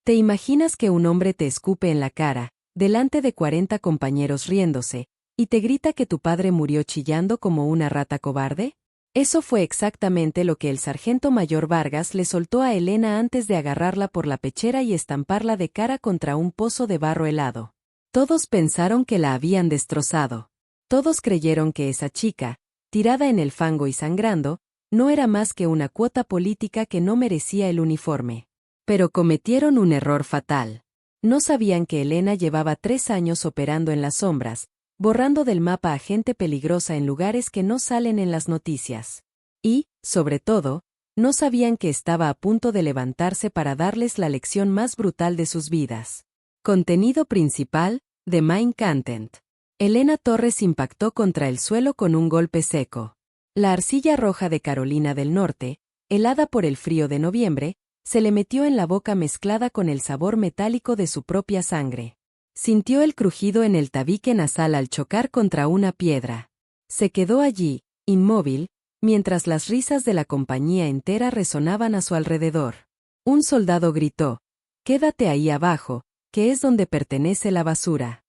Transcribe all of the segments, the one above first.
¿Te imaginas que un hombre te escupe en la cara, delante de 40 compañeros riéndose, y te grita que tu padre murió chillando como una rata cobarde? Eso fue exactamente lo que el sargento mayor Vargas le soltó a Elena antes de agarrarla por la pechera y estamparla de cara contra un pozo de barro helado. Todos pensaron que la habían destrozado. Todos creyeron que esa chica, tirada en el fango y sangrando, no era más que una cuota política que no merecía el uniforme. Pero cometieron un error fatal. No sabían que Elena llevaba 3 años operando en las sombras, borrando del mapa a gente peligrosa en lugares que no salen en las noticias. Y, sobre todo, no sabían que estaba a punto de levantarse para darles la lección más brutal de sus vidas. Contenido principal, The Main Content. Elena Torres impactó contra el suelo con un golpe seco. La arcilla roja de Carolina del Norte, helada por el frío de noviembre, se le metió en la boca mezclada con el sabor metálico de su propia sangre. Sintió el crujido en el tabique nasal al chocar contra una piedra. Se quedó allí, inmóvil, mientras las risas de la compañía entera resonaban a su alrededor. Un soldado gritó: «Quédate ahí abajo, que es donde pertenece la basura».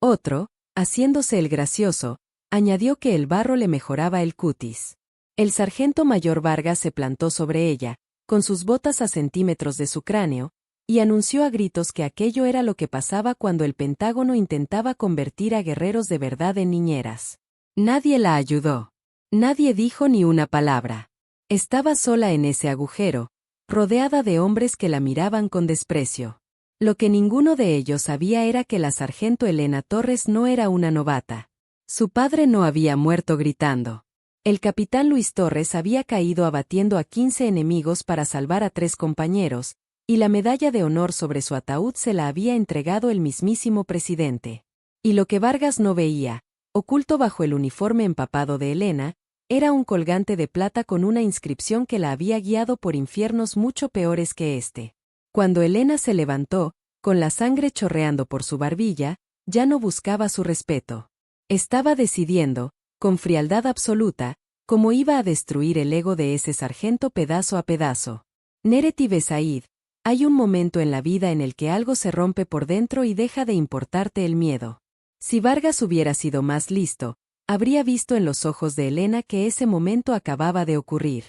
Otro, haciéndose el gracioso, añadió que el barro le mejoraba el cutis. El sargento mayor Vargas se plantó sobre ella, con sus botas a centímetros de su cráneo, y anunció a gritos que aquello era lo que pasaba cuando el Pentágono intentaba convertir a guerreros de verdad en niñeras. Nadie la ayudó. Nadie dijo ni una palabra. Estaba sola en ese agujero, rodeada de hombres que la miraban con desprecio. Lo que ninguno de ellos sabía era que la sargento Elena Torres no era una novata. Su padre no había muerto gritando. El capitán Luis Torres había caído abatiendo a 15 enemigos para salvar a 3 compañeros, y la medalla de honor sobre su ataúd se la había entregado el mismísimo presidente. Y lo que Vargas no veía, oculto bajo el uniforme empapado de Elena, era un colgante de plata con una inscripción que la había guiado por infiernos mucho peores que este. Cuando Elena se levantó, con la sangre chorreando por su barbilla, ya no buscaba su respeto. Estaba decidiendo, con frialdad absoluta, cómo iba a destruir el ego de ese sargento pedazo a pedazo. Nereti Besaid, hay un momento en la vida en el que algo se rompe por dentro y deja de importarte el miedo. Si Vargas hubiera sido más listo, habría visto en los ojos de Elena que ese momento acababa de ocurrir.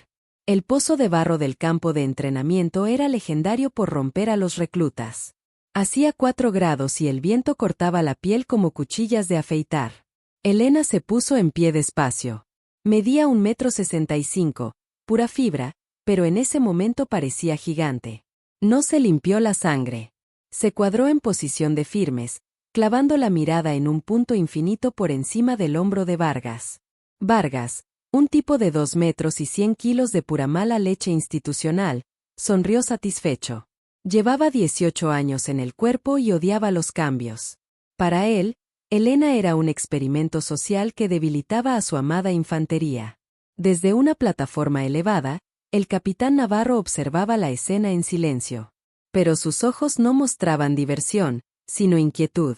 El pozo de barro del campo de entrenamiento era legendario por romper a los reclutas. Hacía 4 grados y el viento cortaba la piel como cuchillas de afeitar. Elena se puso en pie despacio. Medía 1,65 m, pura fibra, pero en ese momento parecía gigante. No se limpió la sangre. Se cuadró en posición de firmes, clavando la mirada en un punto infinito por encima del hombro de Vargas. Vargas, un tipo de 2 metros y 100 kilos de pura mala leche institucional, sonrió satisfecho. Llevaba 18 años en el cuerpo y odiaba los cambios. Para él, Elena era un experimento social que debilitaba a su amada infantería. Desde una plataforma elevada, el capitán Navarro observaba la escena en silencio. Pero sus ojos no mostraban diversión, sino inquietud.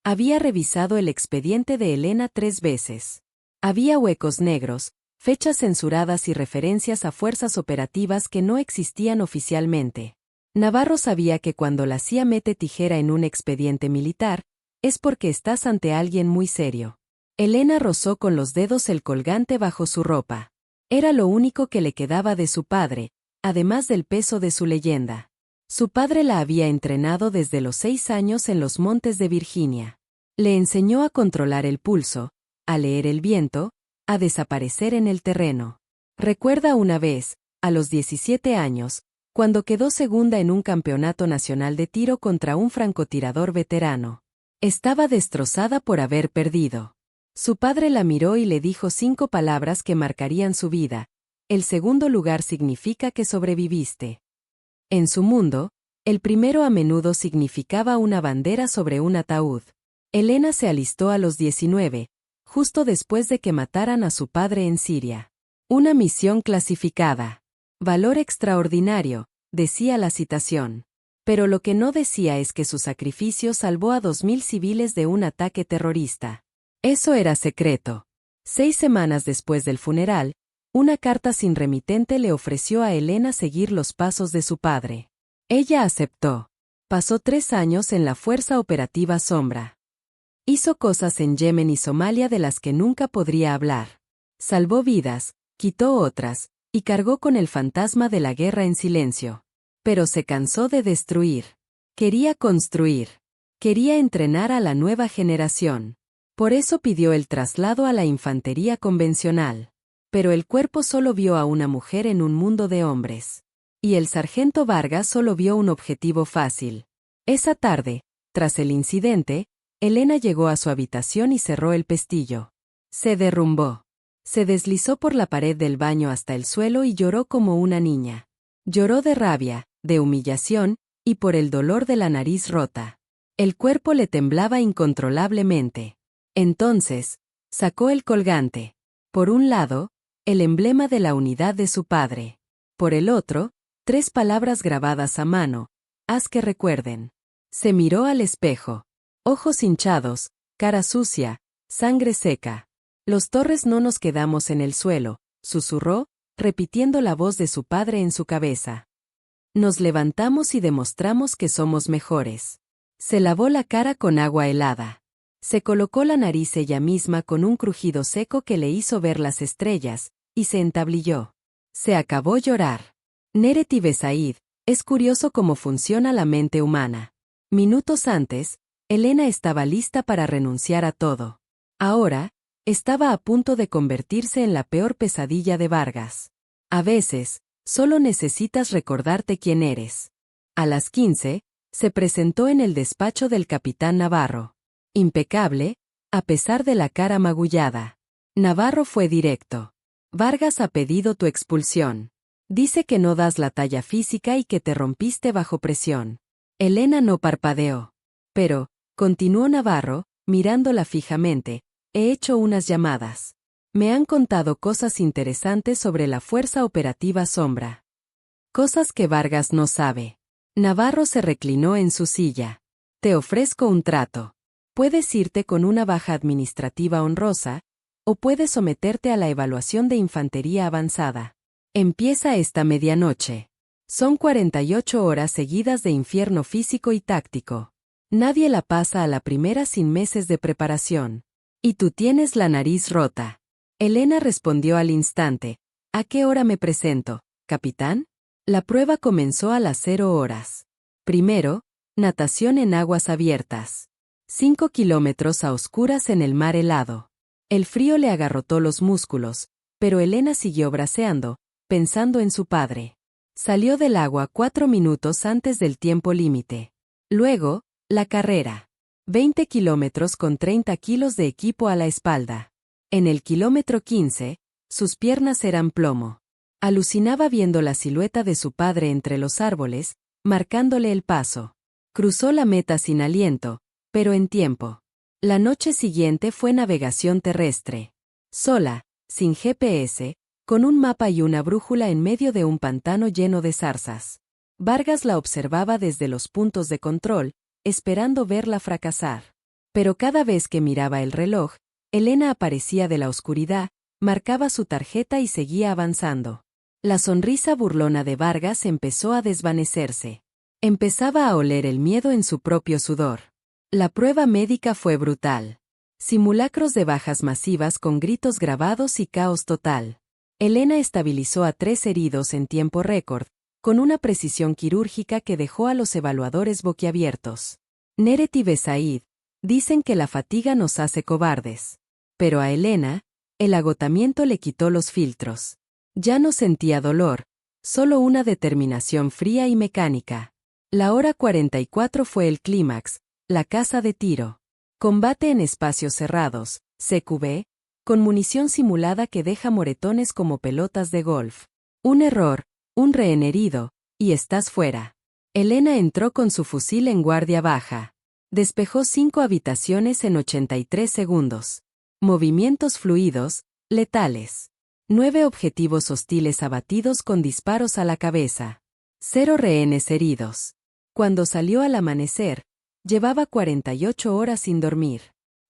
Había revisado el expediente de Elena 3 veces. Había huecos negros, fechas censuradas y referencias a fuerzas operativas que no existían oficialmente. Navarro sabía que cuando la CIA mete tijera en un expediente militar, es porque estás ante alguien muy serio. Elena rozó con los dedos el colgante bajo su ropa. Era lo único que le quedaba de su padre, además del peso de su leyenda. Su padre la había entrenado desde los 6 años en los montes de Virginia. Le enseñó a controlar el pulso, a leer el viento, a desaparecer en el terreno. Recuerda una vez, a los 17 años, cuando quedó segunda en un campeonato nacional de tiro contra un francotirador veterano. Estaba destrozada por haber perdido. Su padre la miró y le dijo 5 palabras que marcarían su vida. El segundo lugar significa que sobreviviste. En su mundo, el primero a menudo significaba una bandera sobre un ataúd. Elena se alistó a los 19, justo después de que mataran a su padre en Siria. Una misión clasificada. Valor extraordinario, decía la citación. Pero lo que no decía es que su sacrificio salvó a 2.000 civiles de un ataque terrorista. Eso era secreto. 6 semanas después del funeral, una carta sin remitente le ofreció a Elena seguir los pasos de su padre. Ella aceptó. Pasó 3 años en la Fuerza Operativa Sombra. Hizo cosas en Yemen y Somalia de las que nunca podría hablar. Salvó vidas, quitó otras, y cargó con el fantasma de la guerra en silencio. Pero se cansó de destruir. Quería construir. Quería entrenar a la nueva generación. Por eso pidió el traslado a la infantería convencional. Pero el cuerpo solo vio a una mujer en un mundo de hombres. Y el sargento Vargas solo vio un objetivo fácil. Esa tarde, tras el incidente, Elena llegó a su habitación y cerró el pestillo. Se derrumbó. Se deslizó por la pared del baño hasta el suelo y lloró como una niña. Lloró de rabia, de humillación, y por el dolor de la nariz rota. El cuerpo le temblaba incontrolablemente. Entonces, sacó el colgante. Por un lado, el emblema de la unidad de su padre. Por el otro, 3 palabras grabadas a mano. Haz que recuerden. Se miró al espejo. Ojos hinchados, cara sucia, sangre seca. Los Torres no nos quedamos en el suelo, susurró, repitiendo la voz de su padre en su cabeza. Nos levantamos y demostramos que somos mejores. Se lavó la cara con agua helada. Se colocó la nariz ella misma con un crujido seco que le hizo ver las estrellas, y se entablilló. Se acabó llorar. Nereti Besaid, es curioso cómo funciona la mente humana. Minutos antes, Elena estaba lista para renunciar a todo. Ahora, estaba a punto de convertirse en la peor pesadilla de Vargas. A veces, solo necesitas recordarte quién eres. A las 15, se presentó en el despacho del capitán Navarro. Impecable, a pesar de la cara magullada. Navarro fue directo. Vargas ha pedido tu expulsión. Dice que no das la talla física y que te rompiste bajo presión. Elena no parpadeó. Pero, continuó Navarro, mirándola fijamente, he hecho unas llamadas. Me han contado cosas interesantes sobre la Fuerza Operativa Sombra. Cosas que Vargas no sabe. Navarro se reclinó en su silla. Te ofrezco un trato. Puedes irte con una baja administrativa honrosa, o puedes someterte a la evaluación de infantería avanzada. Empieza esta medianoche. Son 48 horas seguidas de infierno físico y táctico. Nadie la pasa a la primera sin meses de preparación. Y tú tienes la nariz rota. Elena respondió al instante. ¿A qué hora me presento, capitán? La prueba comenzó a las 0 horas. Primero, natación en aguas abiertas. 5 kilómetros a oscuras en el mar helado. El frío le agarrotó los músculos, pero Elena siguió braceando, pensando en su padre. Salió del agua 4 minutos antes del tiempo límite. Luego, la carrera. 20 kilómetros con 30 kilos de equipo a la espalda. En el kilómetro 15, sus piernas eran plomo. Alucinaba viendo la silueta de su padre entre los árboles, marcándole el paso. Cruzó la meta sin aliento, pero en tiempo. La noche siguiente fue navegación terrestre. Sola, sin GPS, con un mapa y una brújula en medio de un pantano lleno de zarzas. Vargas la observaba desde los puntos de control, esperando verla fracasar. Pero cada vez que miraba el reloj, Elena aparecía de la oscuridad, marcaba su tarjeta y seguía avanzando. La sonrisa burlona de Vargas empezó a desvanecerse. Empezaba a oler el miedo en su propio sudor. La prueba médica fue brutal. Simulacros de bajas masivas con gritos grabados y caos total. Elena estabilizó a 3 heridos en tiempo récord, con una precisión quirúrgica que dejó a los evaluadores boquiabiertos. Nereti Besaid, dicen que la fatiga nos hace cobardes. Pero a Elena, el agotamiento le quitó los filtros. Ya no sentía dolor, solo una determinación fría y mecánica. La hora 44 fue el clímax, la caza de tiro. Combate en espacios cerrados, CQB, con munición simulada que deja moretones como pelotas de golf. Un error, un rehén herido, y estás fuera. Elena entró con su fusil en guardia baja. Despejó 5 habitaciones en 83 segundos. Movimientos fluidos, letales. 9 objetivos hostiles abatidos con disparos a la cabeza. 0 rehenes heridos. Cuando salió al amanecer, llevaba 48 horas sin dormir.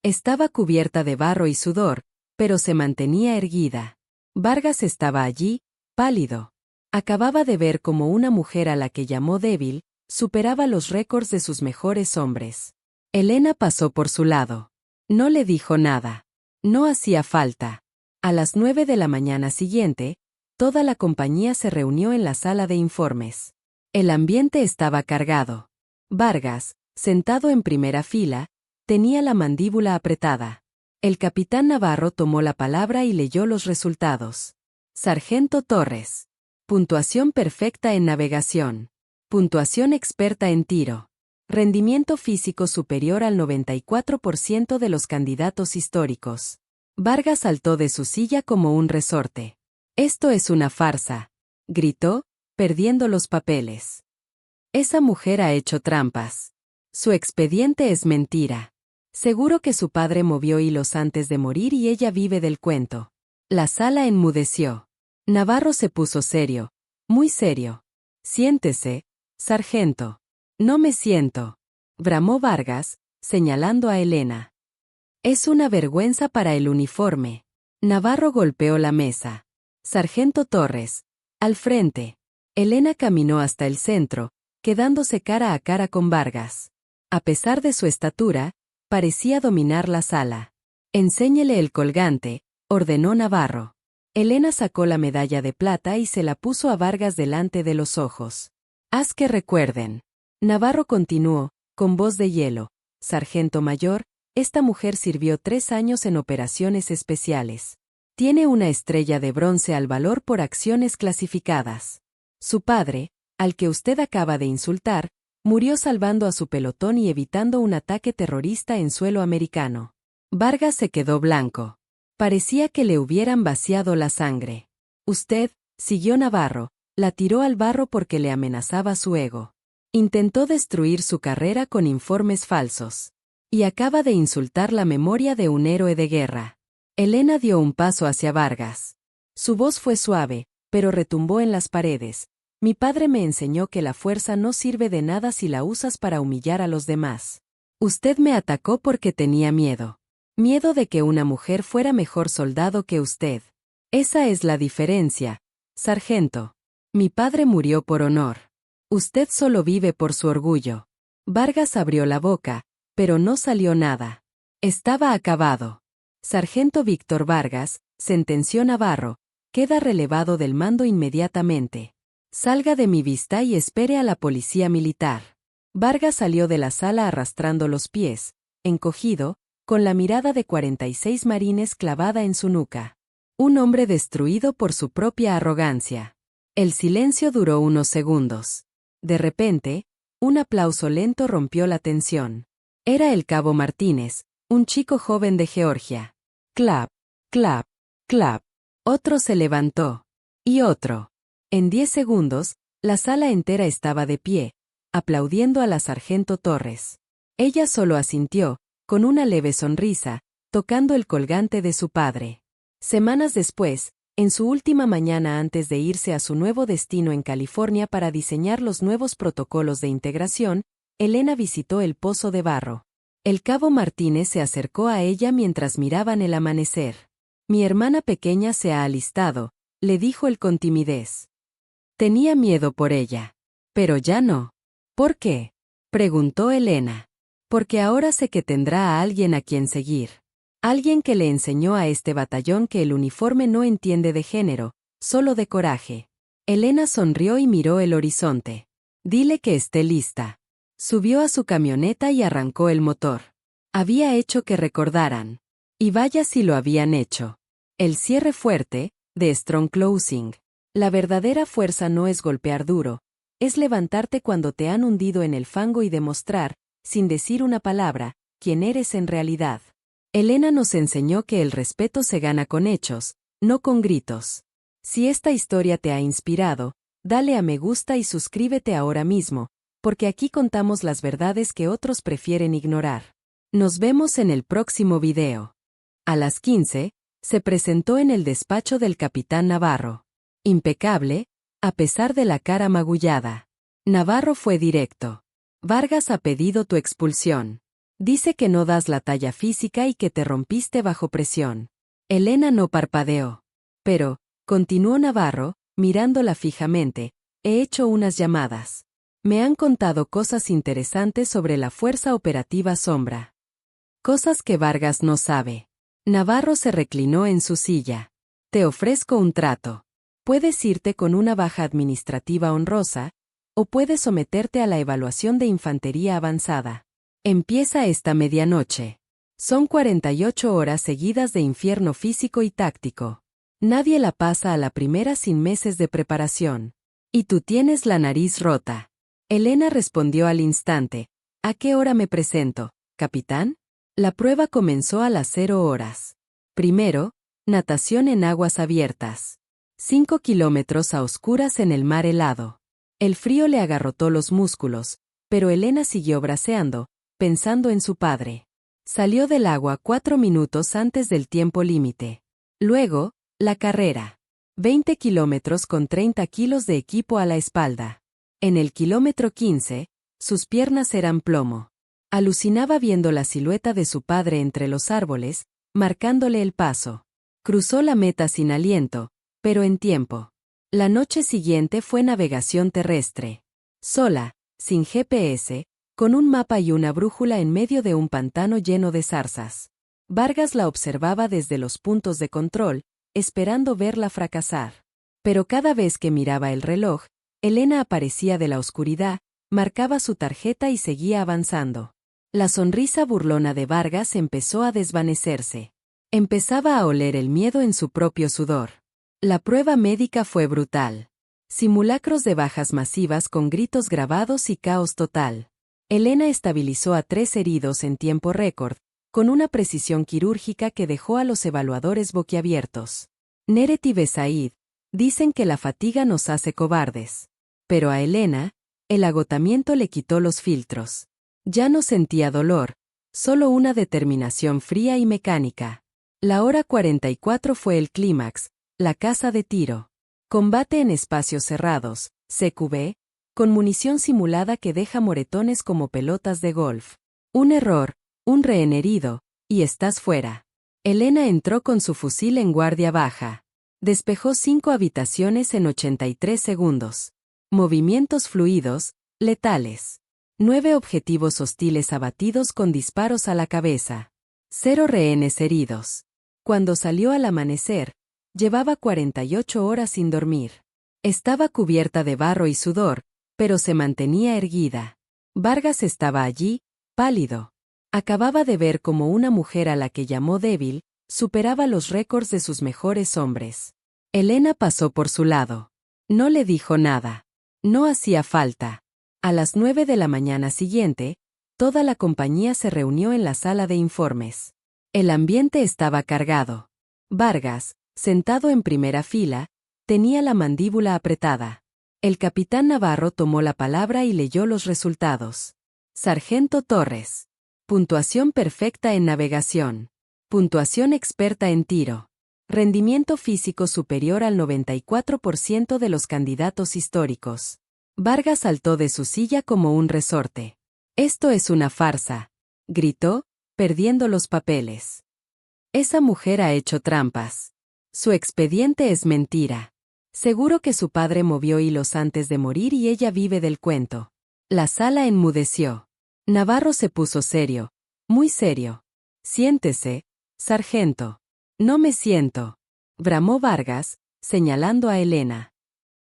Estaba cubierta de barro y sudor, pero se mantenía erguida. Vargas estaba allí, pálido. Acababa de ver cómo una mujer a la que llamó débil, Superaba los récords de sus mejores hombres. Elena pasó por su lado. No le dijo nada. No hacía falta. A las 9 de la mañana siguiente, toda la compañía se reunió en la sala de informes. El ambiente estaba cargado. Vargas, sentado en primera fila, tenía la mandíbula apretada. El capitán Navarro tomó la palabra y leyó los resultados. Sargento Torres. Puntuación perfecta en navegación. Puntuación experta en tiro. Rendimiento físico superior al 94% de los candidatos históricos. Vargas saltó de su silla como un resorte. «Esto es una farsa», gritó, perdiendo los papeles. «Esa mujer ha hecho trampas. Su expediente es mentira. Seguro que su padre movió hilos antes de morir y ella vive del cuento». La sala enmudeció. Navarro se puso serio, muy serio. «Siéntese, sargento». «No me siento», bramó Vargas, señalando a Elena. «Es una vergüenza para el uniforme». Navarro golpeó la mesa. «Sargento Torres, al frente». Elena caminó hasta el centro, quedándose cara a cara con Vargas. A pesar de su estatura, parecía dominar la sala. «Enséñele el colgante», ordenó Navarro. Elena sacó la medalla de plata y se la puso a Vargas delante de los ojos. «Haz que recuerden». Navarro continuó, con voz de hielo. «Sargento mayor, esta mujer sirvió 3 años en operaciones especiales. Tiene una estrella de bronce al valor por acciones clasificadas. Su padre, al que usted acaba de insultar, murió salvando a su pelotón y evitando un ataque terrorista en suelo americano». Vargas se quedó blanco. Parecía que le hubieran vaciado la sangre. «Usted», siguió Navarro, «la tiró al barro porque le amenazaba su ego. Intentó destruir su carrera con informes falsos. Y acaba de insultar la memoria de un héroe de guerra». Elena dio un paso hacia Vargas. Su voz fue suave, pero retumbó en las paredes. «Mi padre me enseñó que la fuerza no sirve de nada si la usas para humillar a los demás. Usted me atacó porque tenía miedo. Miedo de que una mujer fuera mejor soldado que usted. Esa es la diferencia, sargento. Mi padre murió por honor. Usted solo vive por su orgullo». Vargas abrió la boca, pero no salió nada. Estaba acabado. «Sargento Víctor Vargas», sentenció Navarro, «queda relevado del mando inmediatamente. Salga de mi vista y espere a la policía militar». Vargas salió de la sala arrastrando los pies, encogido, con la mirada de 46 marines clavada en su nuca. Un hombre destruido por su propia arrogancia. El silencio duró unos segundos. De repente, un aplauso lento rompió la tensión. Era el cabo Martínez, un chico joven de Georgia. Clap, clap, clap. Otro se levantó. Y otro. En 10 segundos, la sala entera estaba de pie, aplaudiendo a la sargento Torres. Ella solo asintió, con una leve sonrisa, tocando el colgante de su padre. Semanas después, en su última mañana antes de irse a su nuevo destino en California para diseñar los nuevos protocolos de integración, Elena visitó el Pozo de Barro. El cabo Martínez se acercó a ella mientras miraban el amanecer. «Mi hermana pequeña se ha alistado», le dijo él con timidez. Tenía miedo por ella. Pero ya no. «¿Por qué?», preguntó Elena. «Porque ahora sé que tendrá a alguien a quien seguir. Alguien que le enseñó a este batallón que el uniforme no entiende de género, solo de coraje». Elena sonrió y miró el horizonte. «Dile que esté lista». Subió a su camioneta y arrancó el motor. Había hecho que recordaran. Y vaya si lo habían hecho. El cierre fuerte, de Strong Closing. La verdadera fuerza no es golpear duro, es levantarte cuando te han hundido en el fango y demostrar, sin decir una palabra, quién eres en realidad. Elena nos enseñó que el respeto se gana con hechos, no con gritos. Si esta historia te ha inspirado, dale a me gusta y suscríbete ahora mismo, porque aquí contamos las verdades que otros prefieren ignorar. Nos vemos en el próximo video. A las 15, se presentó en el despacho del capitán Navarro. Impecable, a pesar de la cara magullada. Navarro fue directo. «Vargas ha pedido tu expulsión. Dice que no das la talla física y que te rompiste bajo presión». Elena no parpadeó. «Pero», continuó Navarro, mirándola fijamente, «he hecho unas llamadas. Me han contado cosas interesantes sobre la Fuerza Operativa Sombra. Cosas que Vargas no sabe. Navarro se reclinó en su silla. Te ofrezco un trato. Puedes irte con una baja administrativa honrosa, o puedes someterte a la evaluación de infantería avanzada. Empieza esta medianoche. Son 48 horas seguidas de infierno físico y táctico. Nadie la pasa a la primera sin meses de preparación. Y tú tienes la nariz rota. Elena respondió al instante. ¿A qué hora me presento, capitán? La prueba comenzó a las 0 horas. Primero, natación en aguas abiertas. 5 kilómetros a oscuras en el mar helado. El frío le agarrotó los músculos, pero Elena siguió braceando, pensando en su padre. Salió del agua 4 minutos antes del tiempo límite. Luego, la carrera. 20 kilómetros con 30 kilos de equipo a la espalda. En el kilómetro 15, sus piernas eran plomo. Alucinaba viendo la silueta de su padre entre los árboles, marcándole el paso. Cruzó la meta sin aliento, pero en tiempo. La noche siguiente fue navegación terrestre. Sola, sin GPS, con un mapa y una brújula en medio de un pantano lleno de zarzas. Vargas la observaba desde los puntos de control, esperando verla fracasar. Pero cada vez que miraba el reloj, Elena aparecía de la oscuridad, marcaba su tarjeta y seguía avanzando. La sonrisa burlona de Vargas empezó a desvanecerse. Empezaba a oler el miedo en su propio sudor. La prueba médica fue brutal. Simulacros de bajas masivas con gritos grabados y caos total. Elena estabilizó a 3 heridos en tiempo récord, con una precisión quirúrgica que dejó a los evaluadores boquiabiertos. Neret y Besaid dicen que la fatiga nos hace cobardes. Pero a Elena, el agotamiento le quitó los filtros. Ya no sentía dolor, solo una determinación fría y mecánica. La hora 44 fue el clímax, la caza de tiro. Combate en espacios cerrados, CQB, con munición simulada que deja moretones como pelotas de golf. Un error, un rehén herido, y estás fuera. Elena entró con su fusil en guardia baja. Despejó 5 habitaciones en 83 segundos. Movimientos fluidos, letales. 9 objetivos hostiles abatidos con disparos a la cabeza. 0 rehenes heridos. Cuando salió al amanecer, llevaba 48 horas sin dormir. Estaba cubierta de barro y sudor, pero se mantenía erguida. Vargas estaba allí, pálido. Acababa de ver cómo una mujer a la que llamó débil, superaba los récords de sus mejores hombres. Elena pasó por su lado. No le dijo nada. No hacía falta. A las 9 de la mañana siguiente, toda la compañía se reunió en la sala de informes. El ambiente estaba cargado. Vargas, sentado en primera fila, tenía la mandíbula apretada. El capitán Navarro tomó la palabra y leyó los resultados. Sargento Torres. Puntuación perfecta en navegación. Puntuación experta en tiro. Rendimiento físico superior al 94% de los candidatos históricos. Vargas saltó de su silla como un resorte. «Esto es una farsa», gritó, perdiendo los papeles. «Esa mujer ha hecho trampas. Su expediente es mentira. Seguro que su padre movió hilos antes de morir y ella vive del cuento». La sala enmudeció. Navarro se puso serio, muy serio. «Siéntese, sargento». «No me siento», bramó Vargas, señalando a Elena.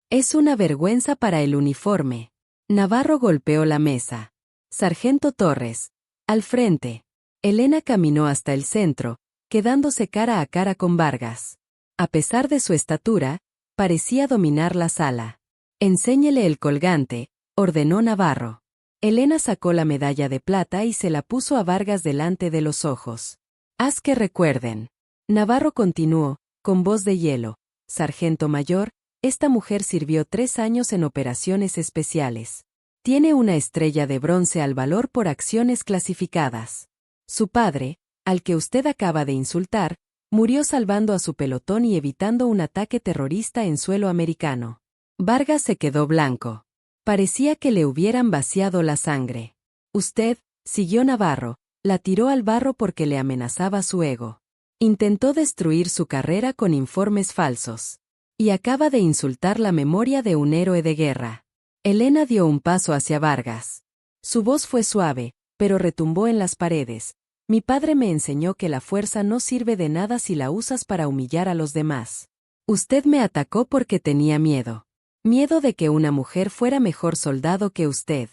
«Es una vergüenza para el uniforme». Navarro golpeó la mesa. «Sargento Torres, al frente». Elena caminó hasta el centro, quedándose cara a cara con Vargas. A pesar de su estatura, parecía dominar la sala. «Enséñele el colgante», ordenó Navarro. Elena sacó la medalla de plata y se la puso a Vargas delante de los ojos. «Haz que recuerden». Navarro continuó, con voz de hielo. «Sargento mayor, esta mujer sirvió 3 años en operaciones especiales. Tiene una estrella de bronce al valor por acciones clasificadas. Su padre, al que usted acaba de insultar, murió salvando a su pelotón y evitando un ataque terrorista en suelo americano». Vargas se quedó blanco. Parecía que le hubieran vaciado la sangre. «Usted», siguió Navarro, la tiró al barro porque le amenazaba su ego. Intentó destruir su carrera con informes falsos. Y acaba de insultar la memoria de un héroe de guerra. Elena dio un paso hacia Vargas. Su voz fue suave, pero retumbó en las paredes. Mi padre me enseñó que la fuerza no sirve de nada si la usas para humillar a los demás. Usted me atacó porque tenía miedo. Miedo de que una mujer fuera mejor soldado que usted.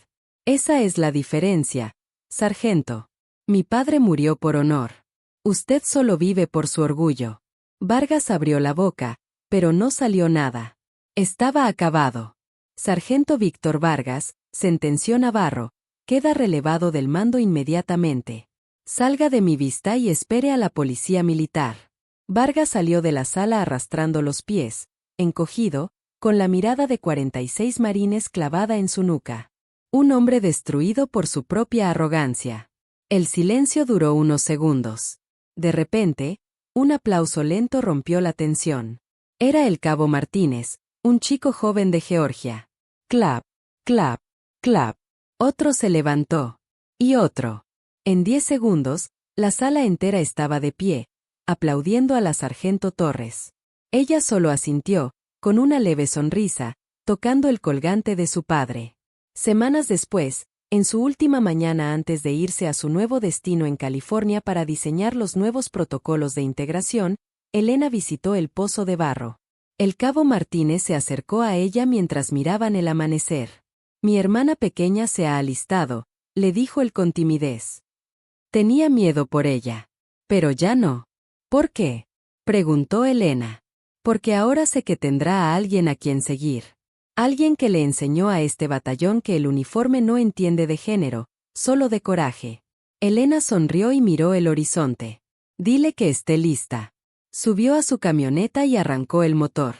Esa es la diferencia, sargento. Mi padre murió por honor. Usted solo vive por su orgullo. Vargas abrió la boca, pero no salió nada. Estaba acabado. Sargento Víctor Vargas, sentenció Navarro, queda relevado del mando inmediatamente. Salga de mi vista y espere a la policía militar. Vargas salió de la sala arrastrando los pies, encogido, con la mirada de 46 marines clavada en su nuca. Un hombre destruido por su propia arrogancia. El silencio duró unos segundos. De repente, un aplauso lento rompió la tensión. Era el cabo Martínez, un chico joven de Georgia. Clap, clap, clap. Otro se levantó. Y otro. En 10 segundos, la sala entera estaba de pie, aplaudiendo a la sargento Torres. Ella solo asintió, con una leve sonrisa, tocando el colgante de su padre. Semanas después, en su última mañana antes de irse a su nuevo destino en California para diseñar los nuevos protocolos de integración, Elena visitó el Pozo de Barro. El cabo Martínez se acercó a ella mientras miraban el amanecer. Mi hermana pequeña se ha alistado, le dijo él con timidez. Tenía miedo por ella. Pero ya no. ¿Por qué? Preguntó Elena. Porque ahora sé que tendrá a alguien a quien seguir. Alguien que le enseñó a este batallón que el uniforme no entiende de género, solo de coraje. Elena sonrió y miró el horizonte. Dile que esté lista. Subió a su camioneta y arrancó el motor.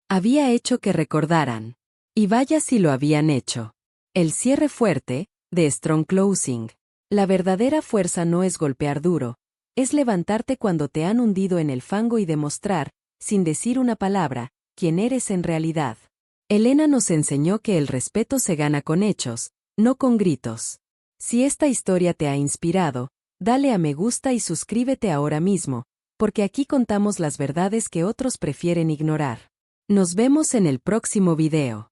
Había hecho que recordaran. Y vaya si lo habían hecho. El cierre fuerte, de Strong Closing. La verdadera fuerza no es golpear duro, es levantarte cuando te han hundido en el fango y demostrar, sin decir una palabra, quién eres en realidad. Elena nos enseñó que el respeto se gana con hechos, no con gritos. Si esta historia te ha inspirado, dale a me gusta y suscríbete ahora mismo, porque aquí contamos las verdades que otros prefieren ignorar. Nos vemos en el próximo video.